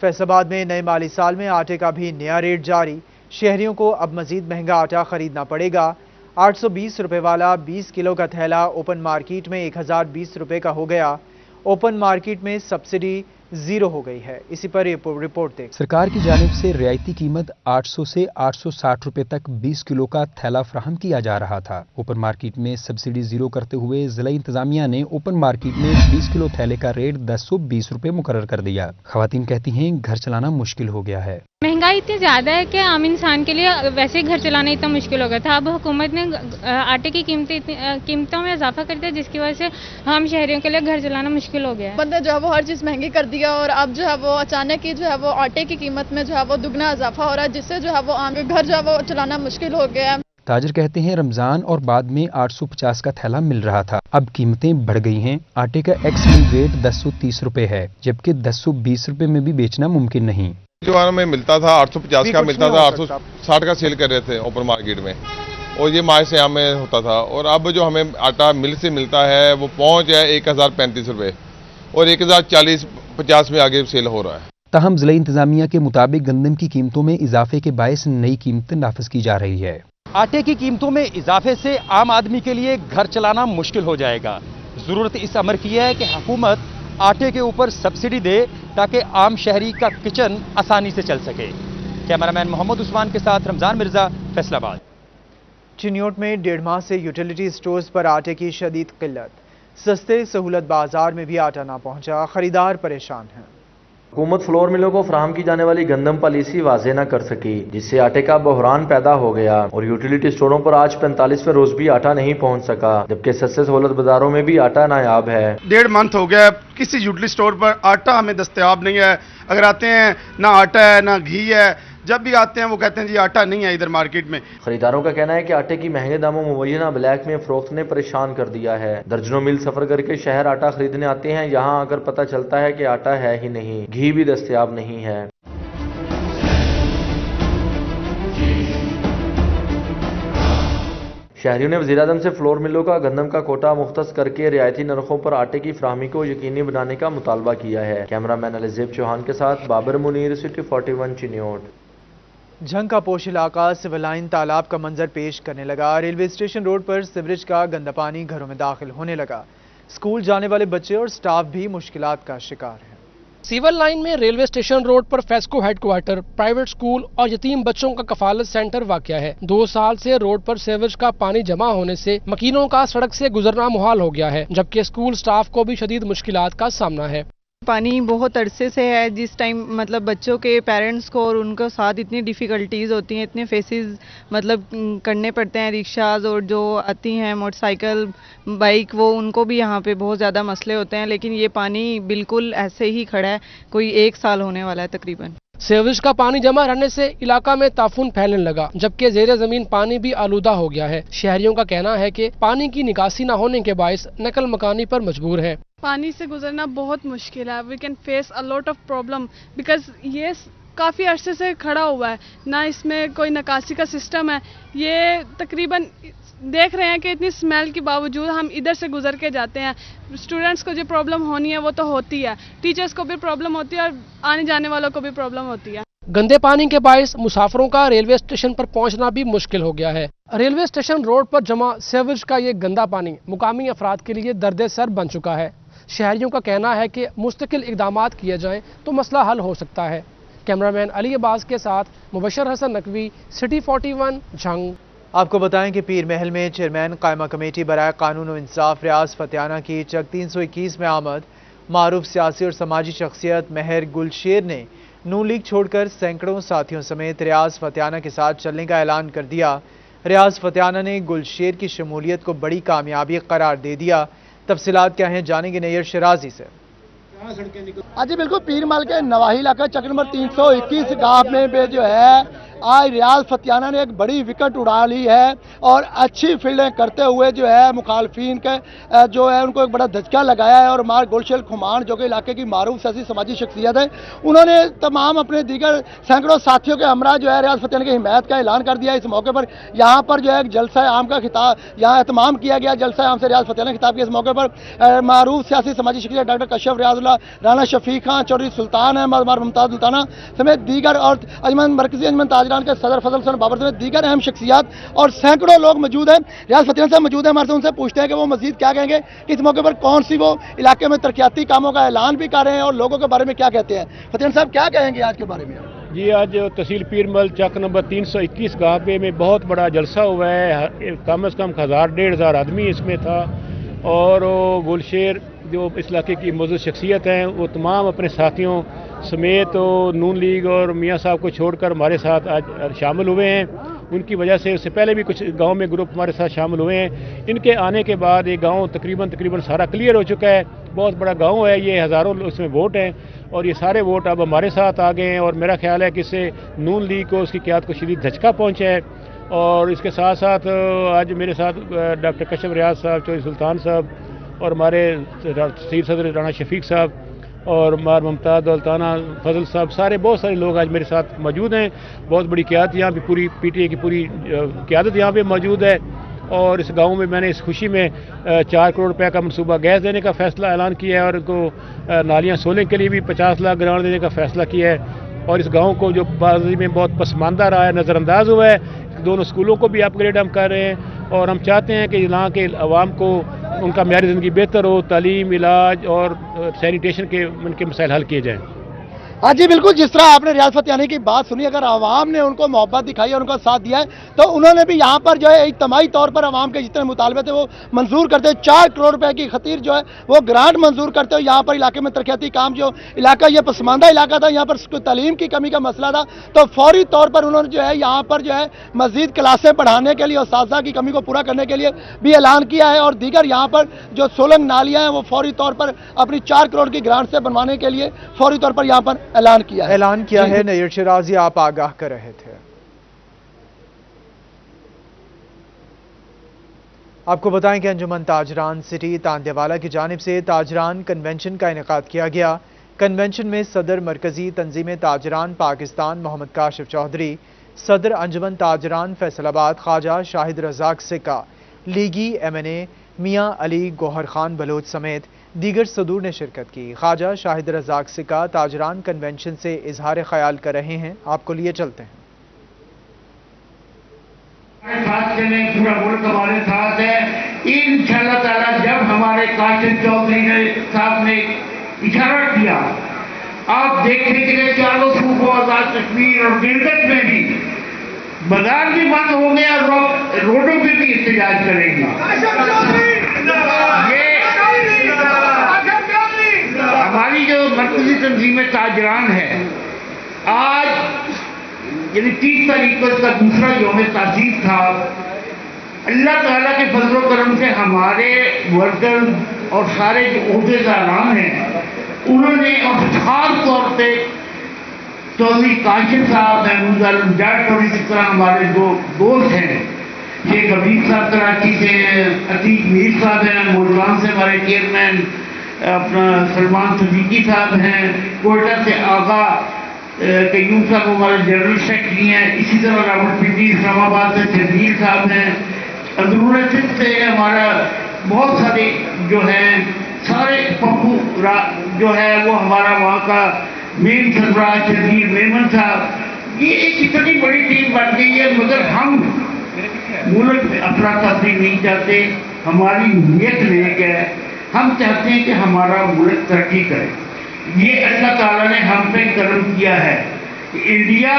फैसल आबाद में नए माली साल में आटे का भी नया रेट जारी। शहरियों को अब मजीद महंगा आटा खरीदना पड़ेगा। 820 रुपए वाला 20 किलो का थैला ओपन मार्केट में 1020 रुपए का हो गया। ओपन मार्केट में सब्सिडी जीरो हो गई है। इसी पर रिपोर्ट देख। सरकार की जानिब से रियायती कीमत 800 से 860 रुपए तक 20 किलो का थैला फराहम किया जा रहा था। ओपन मार्केट में सब्सिडी जीरो करते हुए जिला इंतजामिया ने ओपन मार्केट में 20 किलो थैले का रेट 1020 रुपए मुकर्रर कर दिया। खवातीन कहती हैं घर चलाना मुश्किल हो गया है। महंगाई इतनी ज़्यादा है कि आम इंसान के लिए वैसे ही घर चलाना इतना मुश्किल हो गया था। अब हुकूमत ने आटे की कीमतों में इजाफा कर दिया, जिसकी वजह से हम शहरियों के लिए घर चलाना मुश्किल हो गया है। बंदे जो है वो हर चीज़ महंगी कर दिया और अब जो है वो अचानक ही जो है वो आटे की कीमत में जो है वो दुगना इजाफा हो रहा है, जिससे जो है वो आम घर जो है वो चलाना मुश्किल हो गया है। ताजिर कहते हैं रमजान और बाद में 850 का थैला मिल रहा था, अब कीमतें बढ़ गई हैं। आटे का एक्स मिल रेट 1030 रुपए है, जबकि 1020 रुपए में भी बेचना मुमकिन नहीं। जो में मिलता था 850 का मिलता था, 860 का सेल कर रहे थे ओपन मार्केट में, और ये माह से में होता था। और अब जो हमें आटा मिल से मिलता है वो पहुंच है 1035 रुपए और 1040-50 में आगे सेल हो रहा है। ताहम जिला इंतजामिया के मुताबिक गंदम की कीमतों में इजाफे के बायस नई कीमत नाफिज की जा रही है। आटे की कीमतों में इजाफे से आम आदमी के लिए घर चलाना मुश्किल हो जाएगा। जरूरत इस अमर की है कि हुकूमत आटे के ऊपर सब्सिडी दे ताकि आम शहरी का किचन आसानी से चल सके। कैमरामैन मोहम्मद उस्मान के साथ रमजान मिर्जा, फैसलाबाद। चिन्योट में 1.5 माह से यूटिलिटी स्टोर्स पर आटे की शदीद किल्लत। सस्ते सहूलत बाजार में भी आटा ना पहुंचा, खरीदार परेशान हैं। हुकूमत फ्लोर मिलों को फराहम की जाने वाली गंदम पॉलिसी वाजे न कर सकी, जिससे आटे का बहरान पैदा हो गया और यूटिलिटी स्टोरों पर आज 45वें रोज भी आटा नहीं पहुंच सका, जबकि सस्ते सहूलत बाजारों में भी आटा नायाब है। 1.5 मंथ हो गया किसी यूटिलिटी स्टोर पर आटा हमें दस्तयाब नहीं है। अगर आते हैं ना आटा है ना घी है, जब भी आते हैं वो कहते हैं जी आटा नहीं है इधर मार्केट में। खरीदारों का कहना है कि आटे की महंगे दामों मुबैना ब्लैक में फरोख्त ने परेशान कर दिया है। दर्जनों मील सफर करके शहर आटा खरीदने आते हैं, यहाँ आकर पता चलता है कि आटा है ही नहीं, घी भी दस्तयाब नहीं है। शहरियों ने वज़ीर-ए-आज़म से फ्लोर मिलों का गंदम का कोटा मुख्तस करके रियायती नरखों पर आटे की फराहमी को यकीनी बनाने का मुतालबा किया है। कैमरामैन अलीज़ेब चौहान के साथ बाबर मुनीर, सिटी 41 चिन्योट। झंग का पोश इलाका सिविल लाइन तालाब का मंजर पेश करने लगा। रेलवे स्टेशन रोड पर सीवरेज का गंदा पानी घरों में दाखिल होने लगा। स्कूल जाने वाले बच्चे और स्टाफ भी मुश्किलात का शिकार है। सिविल लाइन में रेलवे स्टेशन रोड पर फेस्को हेडक्वार्टर, प्राइवेट स्कूल और यतीम बच्चों का कफालत सेंटर वाक़या है। 2 साल से रोड पर सीवरेज का पानी जमा होने से मकीनों का सड़क से गुजरना मुहाल हो गया है, जबकि स्कूल स्टाफ को भी शदीद मुश्किलात का सामना है। पानी बहुत अरसे से है, जिस टाइम मतलब बच्चों के पेरेंट्स को और उनके साथ इतनी डिफ़िकल्टीज़ होती हैं, इतने फेसेस मतलब करने पड़ते हैं। रिक्शाज और जो आती हैं मोटरसाइकिल, बाइक, वो उनको भी यहाँ पे बहुत ज़्यादा मसले होते हैं। लेकिन ये पानी बिल्कुल ऐसे ही खड़ा है, कोई 1 साल होने वाला है तकरीबन। सीवरेज का पानी जमा रहने से इलाका में ताफून फैलने लगा, जबकि जेर जमीन पानी भी आलूदा हो गया है। शहरियों का कहना है कि पानी की निकासी न होने के बायस नकल मकानी पर मजबूर है। पानी से गुजरना बहुत मुश्किल है। We can face a lot of problem because ये काफ़ी अरसे से खड़ा हुआ है, ना इसमें कोई निकासी का सिस्टम है। ये तकरीबन देख रहे हैं कि इतनी स्मेल के बावजूद हम इधर से गुजर के जाते हैं। स्टूडेंट्स को जो प्रॉब्लम होनी है वो तो होती है, टीचर्स को भी प्रॉब्लम होती है और आने जाने वालों को भी प्रॉब्लम होती है। गंदे पानी के बायस मुसाफिरों का रेलवे स्टेशन पर पहुंचना भी मुश्किल हो गया है। रेलवे स्टेशन रोड पर जमा सीवरेज का ये गंदा पानी मुकामी अफराद के लिए दर्द सर बन चुका है। शहरियों का कहना है कि मुस्तकिल इक़दामात किए जाएं तो मसला हल हो सकता है। कैमरामैन अली अब्बास के साथ मुबशर हसन नकवी, सिटी 41 झंग। आपको बताएं कि पीर महल में चेयरमैन कायमा कमेटी बराए कानून और इंसाफ रियाज फतियाना की चक 321 में आमद। मारूफ सियासी और समाजी शख्सियत महर गुलशेर ने नून लीग छोड़कर सैकड़ों साथियों समेत रियाज फतियाना के साथ चलने का ऐलान कर दिया। रियाज फतियाना ने गुलशेर की शमूलियत को बड़ी कामयाबी करार दे दिया। तफसीलात क्या हैं जानेंगे नैयर शराजी से। आज बिल्कुल पीर महल के नवाही इलाका चक नंबर 321 गांव में जो है आज रियाज फतियाना ने एक बड़ी विकेट उड़ा ली है और अच्छी फील्डिंग करते हुए जो है मुखालफिन के जो है उनको एक बड़ा धचका लगाया है। और मार गुलशेर खुमान जो कि इलाके की मारूफ सियासी समाजी शख्सियत है, उन्होंने तमाम अपने दीगर सैकड़ों साथियों के हमरा जो है रियाज फतियाना की हिमायत का ऐलान कर दिया। इस मौके पर यहाँ पर जो है एक जलसा आम का खिताब यहाँ एहतमाम किया गया। जलसा आम से रियाज फतियाना खिताब के इस मौके पर मारूफ सियासी समाजी शख्सियत डॉक्टर कशफ रियाजुल्लाह, राना शफीक खान, चौधरी सुल्तान अहमद, मुमताज सुल्ताना समेत दीगर और अजमन मरकजी अजमन ताजरान के सदर फजल हसन बाबर समेत दीगर अहम शख्सियात और सैकड़ों लोग मौजूद हैं। रियाज फतियाना साहब मौजूद हैं हमारे से, उनसे पूछते हैं कि वो मजीद क्या कहेंगे कि इस मौके पर कौन सी वो इलाके में तरक्याती कामों का ऐलान भी कर रहे हैं और लोगों के बारे में क्या कहते हैं। फतियाना साहब क्या कहेंगे आज के बारे में? जी, आज तहसील पीरमल चक नंबर 321 गाँव पे में बहुत बड़ा जलसा हुआ है। कम से कम 1000-1500 आदमी इसमें था और गुलशेर जो इस इलाके की मौजूद शख्सियत हैं वो तमाम अपने साथियों समेत नून लीग और मियाँ साहब को छोड़कर हमारे साथ आज शामिल हुए हैं। उनकी वजह से उससे पहले भी कुछ गांव में ग्रुप हमारे साथ शामिल हुए हैं। इनके आने के बाद ये गांव तकरीबन सारा क्लियर हो चुका है। बहुत बड़ा गांव है, ये हज़ारों उसमें वोट हैं और ये सारे वोट अब हमारे साथ आ गए हैं और मेरा ख्याल है कि इससे नून लीग को उसकी क़यादत को शदीद धचका पहुँचा है। और इसके साथ साथ आज मेरे साथ डॉक्टर कशफ रियाज साहब, चौधरी सुल्तान साहब और हमारे तहसील सदर राना शफीक साहब और मार मुमताज दौलताना फजल साहब, सारे बहुत सारे लोग आज मेरे साथ मौजूद हैं। बहुत बड़ी क़यादत यहाँ पे पूरी PTA की पूरी क़यादत यहाँ पे मौजूद है। और इस गांव में मैंने इस खुशी में 4 करोड़ रुपए का मनसूबा गैस देने का फैसला ऐलान किया है और उनको नालियाँ सोलने के लिए भी 50 लाख ग्रांट देने का फैसला किया है। और इस गांव को जो बाजी में बहुत पसमानदा रहा है, नज़रअंदाज हुआ है, दोनों स्कूलों को भी अपग्रेड हम कर रहे हैं और हम चाहते हैं कि यहाँ के अवाम को उनका मेयारी ज़िंदगी बेहतर हो, तालीम, इलाज और सैनिटेशन के उनके मसाइल हल किए जाएँ। हाँ जी बिल्कुल, जिस तरह आपने रियाज फतियाना की बात सुनी, अगर आवाम ने उनको मोहब्बत दिखाई और उनका साथ दिया है तो उन्होंने भी यहाँ पर जो है इज्तिमाई तौर पर आवाम के जितने मुतालबे थे वो मंजूर करते, 4 करोड़ रुपए की खतीर जो है वो ग्रांट मंजूर करते हुए यहाँ पर इलाके में तरक्याती काम, जो इलाका ये पसमानदा इलाका था, यहाँ पर तालीम की कमी का मसला था, तो फौरी तौर पर उन्होंने जो है यहाँ पर जो है मजीद क्लासें बढ़ाने के लिए और साजा की कमी को पूरा करने के लिए भी ऐलान किया है। और दीगर यहाँ पर जो सोलंग नालियाँ हैं वो फौरी तौर पर अपनी 4 करोड़ की ग्रांट से बनवाने के लिए फौरी तौर पर यहाँ पर ऐलान किया है। नय्यर शिराजी, आप आगाह कर रहे थे। आपको बताएं कि अंजुमन ताजरान सिटी तांदेवाला की जानिब से ताजरान कन्वेंशन का इनेकाद किया गया। कन्वेंशन में सदर मरकजी तंजीम ताजरान पाकिस्तान मोहम्मद काशिफ चौधरी, सदर अंजुमन ताजरान फैसलाबाद ख्वाजा शाहिद रजाक सिक्का, लीगी MNA मियां अली गौहर खान बलोच समेत दीगर सदूर ने शिरकत की। ख्वाजा शाहिद रजाक सिक्का ताजरान कन्वेंशन से इजहार ख्याल कर रहे हैं, आपको लिए चलते हैं। पूरा मुल्क हमारे साथ है इंशाअल्लाह ताला। जब हमारे काशिफ चौधरी ने साहब ने इशारा किया, आप देखेंगे चारों सूबों आजाद कश्मीर और गिलगित में भी बाजार भी बंद होंगे और रोडों पे भी एहतजाज करेंगे। ये हमारी जो मरकजी तंजीम ताजरान है, आज यानी 30 तारीख को इसका दूसरा यौम तासीस था। अल्लाह ताला के फजल व करम से हमारे वर्कर और सारे जो ओहदेदारान हैं उन्होंने और खास तौर पे चौधरी काशिफ साहब, महमूद जाट चौधरी, जिस तरह हमारे दो दोस्त हैं, शेख हबीब साहब कराची से हैं, अतीक मीर साहब हैं, मुल्तान से हमारे चेयरमैन अपना सलमान सदीकी साहब हैं, कोयटा से आगा कयूम साहब हमारे जनरल सेक्रेटरी हैं, इसी तरह रावलपिंडी इस्लामाबाद से शबीर साहब हैं, अंदरून सिंध से हमारा बहुत सारे जो हैं सारे पप्पू जो है वो हमारा वहाँ का मेन सरबराह शबीर मेमन साहब। ये एक इतनी बड़ी टीम बन गई है, मगर हम मुल्क में अफरा तफरी नहीं चाहते। हमारी नीयत नेक है, हम चाहते हैं कि हमारा मुल्क तरक्की करे। ये अल्लाह ताला ने हम पे करम किया है कि इंडिया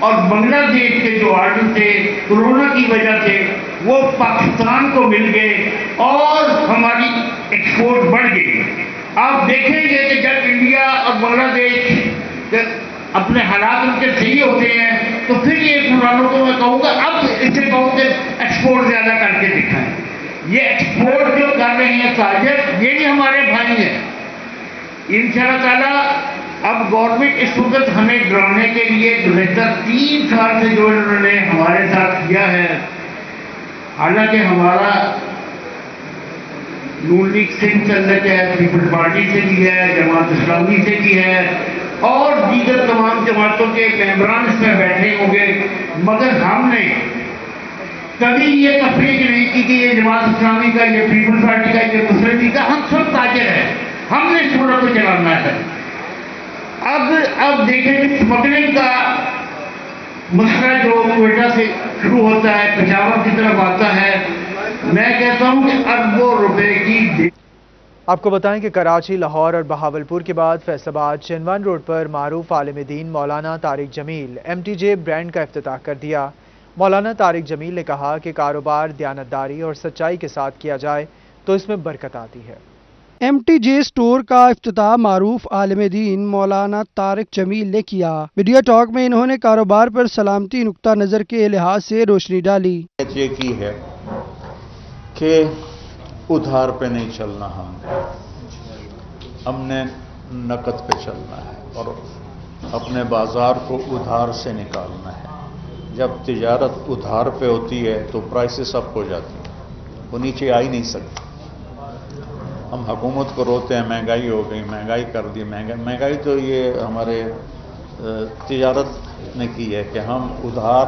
और बांग्लादेश के जो आर्डर थे कोरोना की वजह से वो पाकिस्तान को मिल गए और हमारी एक्सपोर्ट बढ़ गई। आप देखेंगे कि जब इंडिया और बांग्लादेश अपने हालात उनके सही होते हैं तो फिर ये पुरानों को मैं कहूँगा अब इसे कहूँ कि एक्सपोर्ट ज़्यादा करके दिखाएं। ये एक्सपोर्ट जो कर रहे हैं ताजर, ये भी हमारे भाई हैं। इंशाअल्लाह ताला اب گورنمنٹ اس وقت ہمیں ڈرانے کے لیے گزشتہ 3 سال سے جو انہوں نے ہمارے ساتھ کیا ہے، حالانکہ ہمارا نون لیگ سے تعلق ہے، پیپلز پارٹی سے بھی ہے، جماعت اسلامی سے بھی ہے، اور دیگر تمام جماعتوں کے ممبران اس میں بیٹھے ہوں گے، مگر ہم نے کبھی یہ تفریق نہیں کی کہ یہ جماعت اسلامی کا، یہ پیپلز پارٹی کا، یہ مسلم لیگ کا، ہم سب تاجر ہیں، ہم نے اس ملک کو چلانا ہے۔ اب دیکھیں کہ اسمگلنگ کا مسئلہ جو کوئٹہ سے شروع ہوتا ہے، پشاور کی طرف آتا ہے، میں کہتا ہوں کہ اربوں روپے کی۔ آپ کو بتائیں کہ کراچی، لاہور اور بہاولپور کے بعد فیصل آباد چنوان روڈ پر معروف عالم دین مولانا طارق جمیل MTJ برانڈ کا افتتاح کر دیا۔ مولانا طارق جمیل نے کہا کہ کاروبار دیانتداری اور سچائی کے ساتھ کیا جائے تو اس میں برکت آتی ہے۔ MTJ اسٹور کا افتتاح معروف عالم دین مولانا طارق جمیل نے کیا۔ میڈیا ٹاک میں انہوں نے کاروبار پر سلامتی نقطہ نظر کے لحاظ سے روشنی ڈالی۔ یہ کی ہے کہ ادھار پہ نہیں چلنا، ہم نے نقد پہ چلنا ہے اور اپنے بازار کو ادھار سے نکالنا ہے۔ جب تجارت ادھار پہ ہوتی ہے تو پرائسز اپ ہو جاتی ہیں، وہ نیچے آ ہی نہیں سکتی۔ ہم حکومت کو روتے ہیں مہنگائی ہو گئی، مہنگائی کر دی، مہنگائی تو یہ ہمارے تجارت نے کی ہے کہ ہم ادھار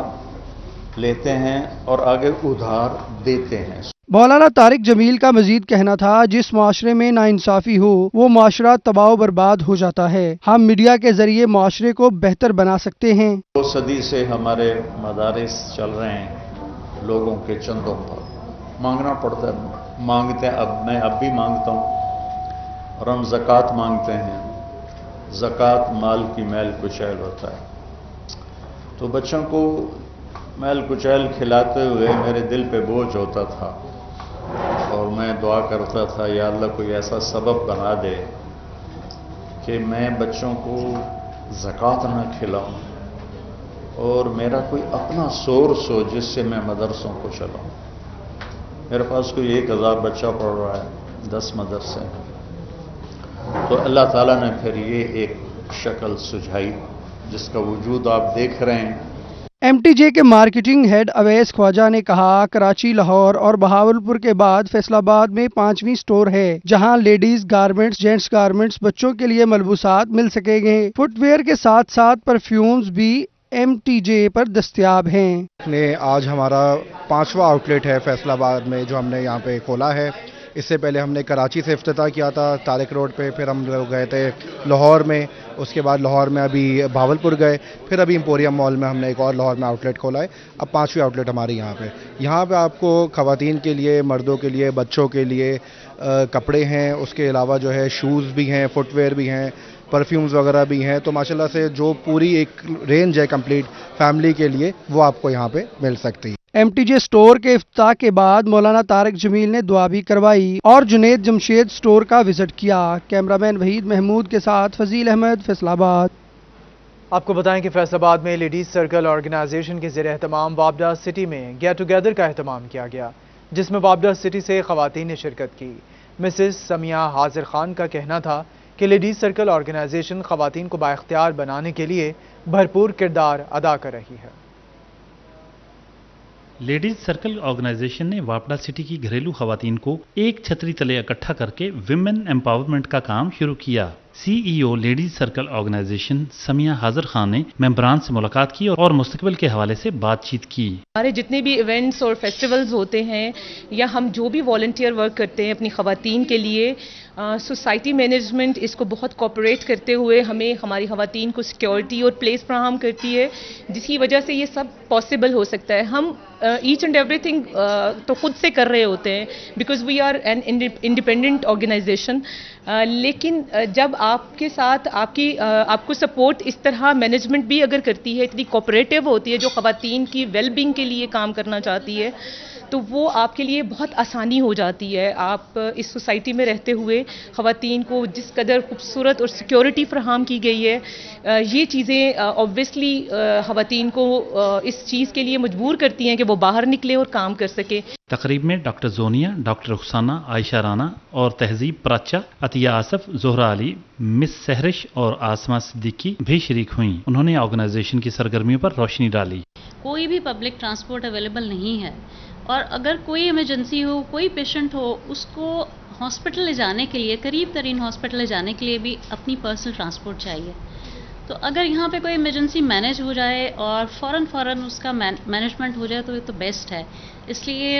لیتے ہیں اور آگے ادھار دیتے ہیں۔ مولانا طارق جمیل کا مزید کہنا تھا جس معاشرے میں ناانصافی ہو وہ معاشرہ تباہ و برباد ہو جاتا ہے، ہم میڈیا کے ذریعے معاشرے کو بہتر بنا سکتے ہیں۔ 2 صدی سے ہمارے مدارس چل رہے ہیں لوگوں کے چندوں پر، مانگنا پڑتا ہے، مانگتے ہیں، میں اب بھی مانگتا ہوں، اور ہم زکوٰۃ مانگتے ہیں۔ زکوٰۃ مال کی میل کچیل ہوتا ہے، تو بچوں کو میل کچیل کھلاتے ہوئے میرے دل پہ بوجھ ہوتا تھا اور میں دعا کرتا تھا یا اللہ کوئی ایسا سبب بنا دے کہ میں بچوں کو زکوٰۃ نہ کھلاؤں اور میرا کوئی اپنا سورس ہو جس سے میں مدرسوں کو چلاؤں۔ میرے پاس کوئی 1000 بچہ پڑھ رہا ہے 10 مدرسے، تو اللہ تعالیٰ نے پھر یہ ایک شکل سجھائی جس کا وجود آپ دیکھ رہے ہیں۔ MTJ کے مارکیٹنگ ہیڈ اویس خواجہ نے کہا کراچی، لاہور اور بہاولپور کے بعد فیصل آباد میں 5ویں اسٹور ہے جہاں لیڈیز گارمنٹس، جینٹس گارمنٹس، بچوں کے لیے ملبوسات مل سکیں گے۔ فٹ ویئر کے ساتھ ساتھ پرفیومز بھی MTJ پر دستیاب ہیں۔ آج ہمارا 5واں آؤٹ لیٹ ہے فیصل آباد میں جو ہم نے یہاں پہ کھولا ہے۔ اس سے پہلے ہم نے کراچی سے افتتاح کیا تھا طارق روڈ پہ، پھر ہم لوگ گئے تھے لاہور میں، اس کے بعد لاہور میں ابھی بہاولپور گئے، پھر ابھی امپوریم مال میں ہم نے ایک اور لاہور میں آؤٹ لیٹ کھولا ہے۔ اب 5ویں آؤٹ لیٹ ہماری یہاں پہ آپ کو خواتین کے لیے، مردوں کے لیے، بچوں کے لیے کپڑے ہیں، اس کے علاوہ جو ہے شوز بھی ہیں، فٹ ویئر بھی ہیں، پرفیومز وغیرہ بھی ہیں، تو ماشاءاللہ سے جو پوری ایک رینج ہے کمپلیٹ فیملی کے لیے وہ آپ کو یہاں پہ مل سکتی ہے۔ MTJ اسٹور کے افتتاح کے بعد مولانا طارق جمیل نے دعا بھی کروائی اور جنید جمشید اسٹور کا وزٹ کیا۔ کیمرامین وحید محمود کے ساتھ فضیل احمد، فیصل آباد۔ آپ کو بتائیں کہ فیصل آباد میں لیڈیز سرکل آرگنائزیشن کے زیر اہتمام وابڈا سٹی میں گیٹ ٹوگیدر کا اہتمام کیا گیا جس میں وابڈا سٹی سے خواتین نے شرکت کی۔ مسز سمیہ حاضر خان کا کہنا تھا کہ لیڈیز سرکل آرگنائزیشن خواتین کو بااختیار بنانے کے لیے بھرپور کردار ادا کر رہی ہے۔ لیڈیز سرکل آرگنائزیشن نے واپڈا سٹی کی گھریلو خواتین کو ایک چھتری تلے اکٹھا کر کے ویمن ایمپاورمنٹ کا کام شروع کیا۔ CEO ladies circle organisation Sumaiya Hazir Khan نے ممبران سے ملاقات کی اور مستقبل کے حوالے سے بات چیت کی۔ ہمارے جتنے بھی ایونٹس اور فیسٹیولز ہوتے ہیں یا ہم جو بھی والنٹیئر ورک کرتے ہیں اپنی خواتین کے لیے، سوسائٹی مینجمنٹ اس کو بہت کوپریٹ کرتے ہوئے ہمیں ہماری خواتین کو سیکیورٹی اور پلیس فراہم کرتی ہے، جس کی وجہ سے یہ سب پاسبل ہو سکتا ہے۔ ہم ایچ اینڈ ایوری تھنگ تو خود سے کر رہے ہوتے ہیں because we are an independent organisation, لیکن جب آپ کے ساتھ آپ کو سپورٹ اس طرح مینجمنٹ بھی اگر کرتی ہے، اتنی کوپریٹو ہوتی ہے جو خواتین کی ویل بینگ کے لیے کام کرنا چاہتی ہے، تو وہ آپ کے لیے بہت آسانی ہو جاتی ہے۔ آپ اس سوسائٹی میں رہتے ہوئے خواتین کو جس قدر خوبصورت اور سیکیورٹی فراہم کی گئی ہے، یہ چیزیں آبویسلی خواتین کو اس چیز کے لیے مجبور کرتی ہیں کہ वो बाहर निकले और काम कर सके। तकरीब में डॉक्टर जोनिया, डॉक्टर रुखसाना, आयशा राना और तहजीब प्राचा, अतिया आसफ, जोहरा अली, मिस सहरिश और आसमा सिद्दीकी भी शरीक हुई। उन्होंने ऑर्गेनाइजेशन की सरगर्मियों पर रोशनी डाली। कोई भी पब्लिक ट्रांसपोर्ट अवेलेबल नहीं है और अगर कोई इमरजेंसी हो, कोई पेशेंट हो, उसको हॉस्पिटल ले जाने के लिए, करीब तरीन हॉस्पिटल ले जाने के लिए भी अपनी पर्सनल ट्रांसपोर्ट चाहिए। तो अगर यहाँ पे कोई इमरजेंसी मैनेज हो जाए और फ़ौरन उसका मैनेजमेंट हो जाए तो ये तो बेस्ट है। इसलिए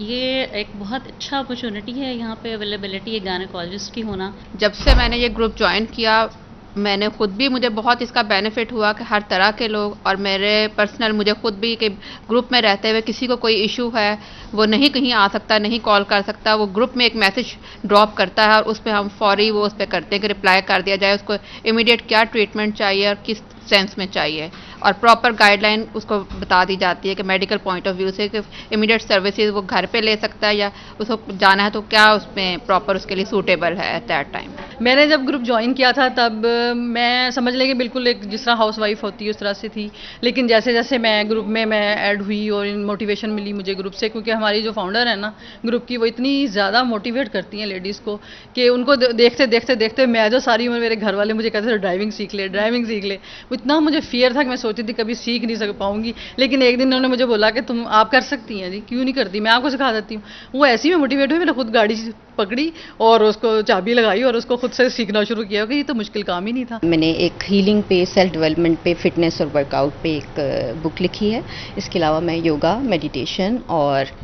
ये एक बहुत अच्छा अपॉर्चुनिटी है यहाँ पे अवेलेबिलिटी एक गायनेकोलॉजिस्ट की होना। जब से मैंने ये ग्रुप ज्वाइन किया, मैंने खुद भी, मुझे बहुत इसका बेनिफिट हुआ कि हर तरह के लोग, और मेरे पर्सनल मुझे खुद भी कि ग्रुप में रहते हुए किसी को कोई इशू है, वो नहीं कहीं आ सकता, नहीं कॉल कर सकता, वो ग्रुप में एक मैसेज ड्रॉप करता है और उस पर हम फौरी वो उस पर करते हैं कि रिप्लाई कर दिया जाए, उसको इमीडिएट क्या ट्रीटमेंट चाहिए और किस सेंस में चाहिए, और प्रॉपर गाइडलाइन उसको बता दी जाती है कि मेडिकल पॉइंट ऑफ व्यू से कि इमीडिएट सर्विसेज वो घर पे ले सकता है या उसको जाना है तो क्या उसमें प्रॉपर उसके लिए सूटेबल है एट दैट टाइम। मैंने जब ग्रुप ज्वाइन किया था तब मैं समझ लें कि बिल्कुल एक जिस तरह हाउस वाइफ होती है उस तरह से थी, लेकिन जैसे जैसे मैं ग्रुप में मैं ऐड हुई और मोटिवेशन मिली मुझे ग्रुप से, क्योंकि हमारी जो फाउंडर है ना ग्रुप की, वो इतनी ज़्यादा मोटिवेट करती हैं लेडीज़ को कि उनको देखते देखते देखते मैं जो सारी उम्र मेरे घर वाले मुझे कहते थे ड्राइविंग सीख ले, ड्राइविंग सीख ले। इतना मुझे फियर था कि मैं सोचती थी कभी सीख नहीं सक पाऊंगी, लेकिन एक दिन उन्होंने मुझे बोला कि तुम आप कर सकती हैं जी, क्यों नहीं करती, मैं आपको सिखा देती हूँ। वो ऐसी में मोटिवेट हुई, मैंने खुद गाड़ी पकड़ी और उसको चाबी लगाई और उसको खुद से सीखना शुरू किया कि ये तो मुश्किल काम ही नहीं था। मैंने एक हीलिंग पे, सेल्फ डेवलपमेंट पे, फिटनेस और वर्कआउट पे एक बुक लिखी है। इसके अलावा मैं योगा, मेडिटेशन और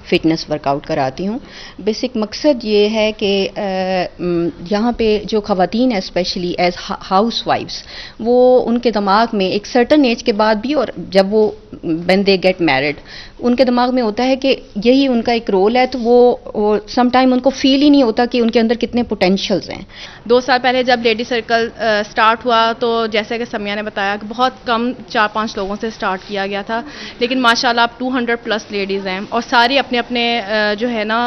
फिटनेस वर्कआउट कराती हूँ। बेसिक मकसद ये है कि यहाँ पे जो ख़वातीन है स्पेशली एज हाउस वाइफ्स, वो उनके दिमाग में एक सर्टन एज के बाद भी, और जब वो व्हेन दे गेट मैरिड, उनके दिमाग में होता है कि यही उनका एक रोल है, तो वो सम टाइम उनको फील ही नहीं होता कि उनके अंदर कितने पोटेंशियल्स हैं। 2 साल पहले जब लेडी सर्कल स्टार्ट हुआ तो जैसे कि समिया ने बताया कि बहुत कम 4-5 लोगों से स्टार्ट किया गया था, लेकिन माशाल्लाह अब 200 प्लस लेडीज़ हैं और सारी अपने अपने जो है ना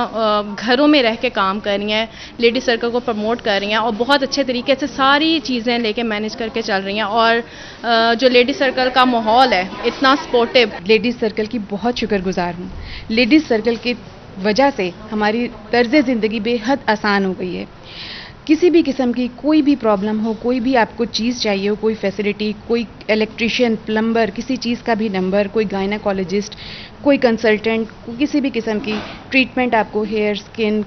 घरों में रह के काम कर रही हैं, लेडी सर्कल को प्रमोट कर रही हैं और बहुत अच्छे तरीके से सारी चीज़ें लेके मैनेज करके चल रही हैं। और जो लेडी सर्कल का माहौल है इतना सपोर्टिव, लेडीज़ सर्कल की बहुत शुक्रगुजार हूँ। लेडीज़ सर्कल की वजह से हमारी तर्ज ज़िंदगी बेहद आसान हो गई है। किसी भी किस्म की कोई भी प्रॉब्लम हो, कोई भी आपको चीज़ चाहिए हो, कोई फैसिलिटी, कोई इलेक्ट्रिशियन, प्लम्बर, किसी चीज़ का भी नंबर, कोई गायनेकोलॉजिस्ट, कोई कंसल्टेंट, किसी भी किस्म की ट्रीटमेंट आपको हेयर, स्किन,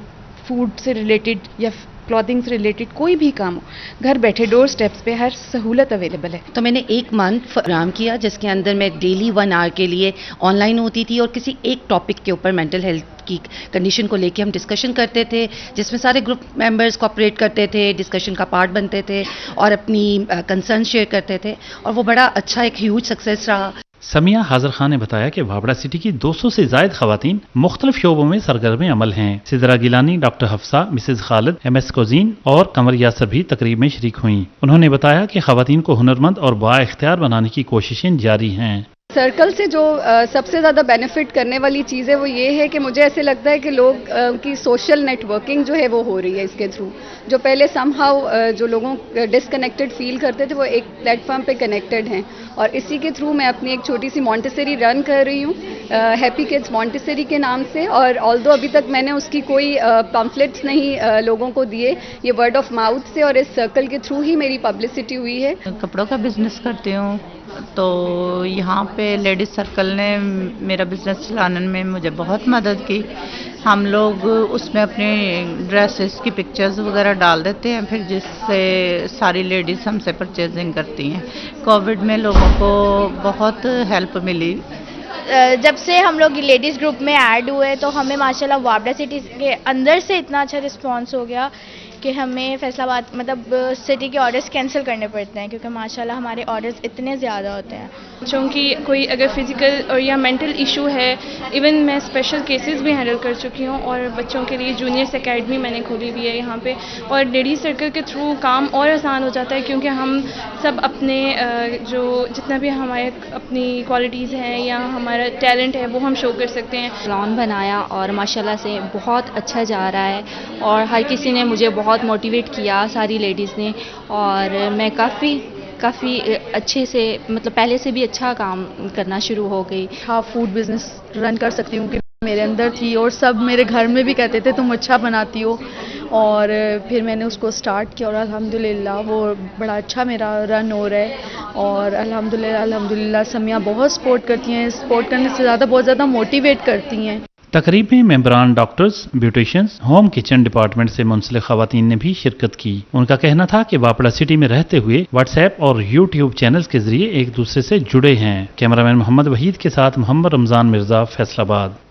फूड से रिलेटेड या क्लॉथिंग से रिलेटेड कोई भी काम हो, घर बैठे डोर स्टेप्स पे हर सहूलत अवेलेबल है। तो मैंने 1 मंथ प्रोग्राम किया जिसके अंदर मैं डेली 1 आवर के लिए ऑनलाइन होती थी और किसी एक टॉपिक के ऊपर मेंटल हेल्थ की कंडीशन को लेके हम डिस्कशन करते थे, जिसमें सारे ग्रुप मेंबर्स कोऑपरेट करते थे, डिस्कशन का पार्ट बनते थे और अपनी कंसर्न शेयर करते थे, और वो बड़ा अच्छा एक ह्यूज सक्सेस रहा। समिया हाजर खान ने बताया कि वापड़ा सिटी की 200 से जायद खवातीन मुख्तलिफ शोबों में सरगर्म अमल हैं। Sidra Gilani, doctor Hafsa, Mrs Khalid, MS कोजीन और कमर यासर भी तकरीब में शरीक हुई। उन्होंने बताया कि खवातीन को हुनरमंद और बाइख्तियार बनाने की कोशिशें जारी हैं। सर्कल से जो सबसे ज़्यादा बेनिफिट करने वाली चीज़ है वो ये है कि मुझे ऐसे लगता है कि लोग की सोशल नेटवर्किंग जो है वो हो रही है इसके थ्रू। जो पहले समहाउ जो लोगों डिसकनेक्टेड फील करते थे वो एक प्लेटफॉर्म पे कनेक्टेड हैं, और इसी के थ्रू मैं अपनी एक छोटी सी मॉन्टेसरी रन कर रही हूँ हैप्पी किड्स मॉन्टेसरी के नाम से। और ऑल्दो अभी तक मैंने उसकी कोई पम्फलेट्स नहीं लोगों को दिए, ये वर्ड ऑफ माउथ से और इस सर्कल के थ्रू ही मेरी पब्लिसिटी हुई है। कपड़ों का बिजनेस करती हूँ, तो यहाँ पे लेडीज़ सर्कल ने मेरा बिज़नेस चलाने में मुझे बहुत मदद की। हम लोग उसमें अपनी ड्रेसेस की पिक्चर्स वगैरह डाल देते हैं, फिर जिससे सारी लेडीज़ हमसे परचेजिंग करती हैं। कोविड में लोगों को बहुत हेल्प मिली। जब से हम लोग लेडीज़ ग्रुप में ऐड हुए तो हमें माशाल्लाह वापड़ा सिटी के अंदर से इतना अच्छा रिस्पांस हो गया कि हमें फैसलाबाद मतलब सिटी के ऑर्डर्स कैंसिल करने पड़ते हैं, क्योंकि माशाल्लाह हमारे ऑर्डर्स इतने ज़्यादा होते हैं। क्योंकि कोई अगर फिज़िकल और या मेंटल इशू है, इवन मैं स्पेशल केसेस भी हैंडल कर चुकी हूँ, और बच्चों के लिए जूनियर्स एकेडमी मैंने खोली हुई है यहाँ पे। और लेडीज़ सर्कल के थ्रू काम और आसान हो जाता है, क्योंकि हम सब अपने जो जितना भी हमारे अपनी क्वालिटीज़ हैं या हमारा टैलेंट है वो हम शो कर सकते हैं। सैलून बनाया और माशाल्लाह से बहुत अच्छा जा रहा है, और हर किसी ने मुझे बहुत मोटिवेट किया, सारी लेडीज़ ने, और मैं काफ़ी अच्छे से मतलब पहले से भी अच्छा काम करना शुरू हो गई। हाँ, फूड बिजनेस रन कर सकती हूँ कि मेरे अंदर थी और सब मेरे घर में भी कहते थे तुम अच्छा बनाती हो, और फिर मैंने उसको स्टार्ट किया और अल्हम्दुलिल्लाह वो बड़ा अच्छा मेरा रन हो रहा है। और अल्हम्दुलिल्लाह समिया बहुत सपोर्ट करती हैं, सपोर्ट करने से ज़्यादा बहुत ज़्यादा मोटिवेट करती हैं। तकरीब में मेंबरान doctors, beauticians, home kitchen department से मुंसलिक खवातीन ने भी शिरकत की। उनका कहना था कि वापड़ा सिटी में रहते हुए व्हाट्सएप और यूट्यूब चैनल्स के जरिए एक दूसरे से जुड़े हैं। कैमरामैन मोहम्मद वहीद के साथ मोहम्मद रमजान मिर्जा, फैसलाबाद।